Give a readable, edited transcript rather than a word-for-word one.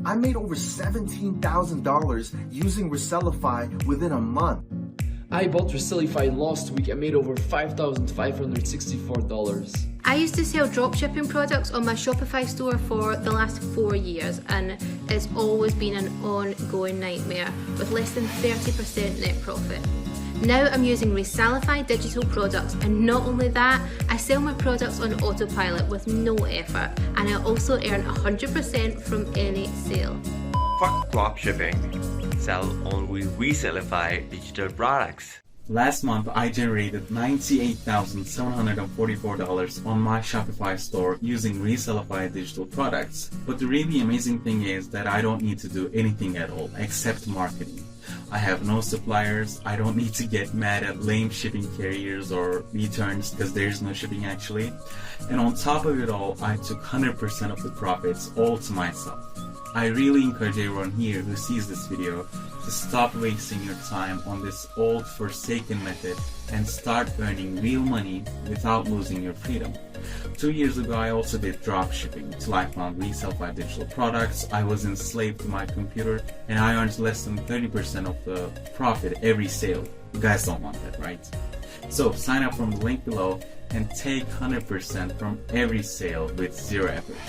I made over $17,000 using Resalify within a month. I bought Resalify last week and made over $5,564. I used to sell dropshipping products on my Shopify store for the last 4 years, and it's always been an ongoing nightmare with less than 30% net profit. Now I'm using Resalify Digital Products, and not only that, I sell my products on autopilot with no effort, and I also earn 100% from any sale. Fuck dropshipping. Sell only Resalify Digital Products. Last month, I generated $98,744 on my Shopify store using Resalify Digital Products. But the really amazing thing is that I don't need to do anything at all except marketing. I have no suppliers. I don't need to get mad at lame shipping carriers or returns because there's no shipping actually. And on top of it all, I took 100% of the profits all to myself. I really encourage everyone here who sees this video to stop wasting your time on this old forsaken method and start earning real money without losing your freedom. 2 years ago, I also did dropshipping till I found Resalify Digital Products. I was enslaved to my computer and I earned less than 30% of the profit every sale. You guys don't want that, right? So sign up from the link below and take 100% from every sale with zero effort.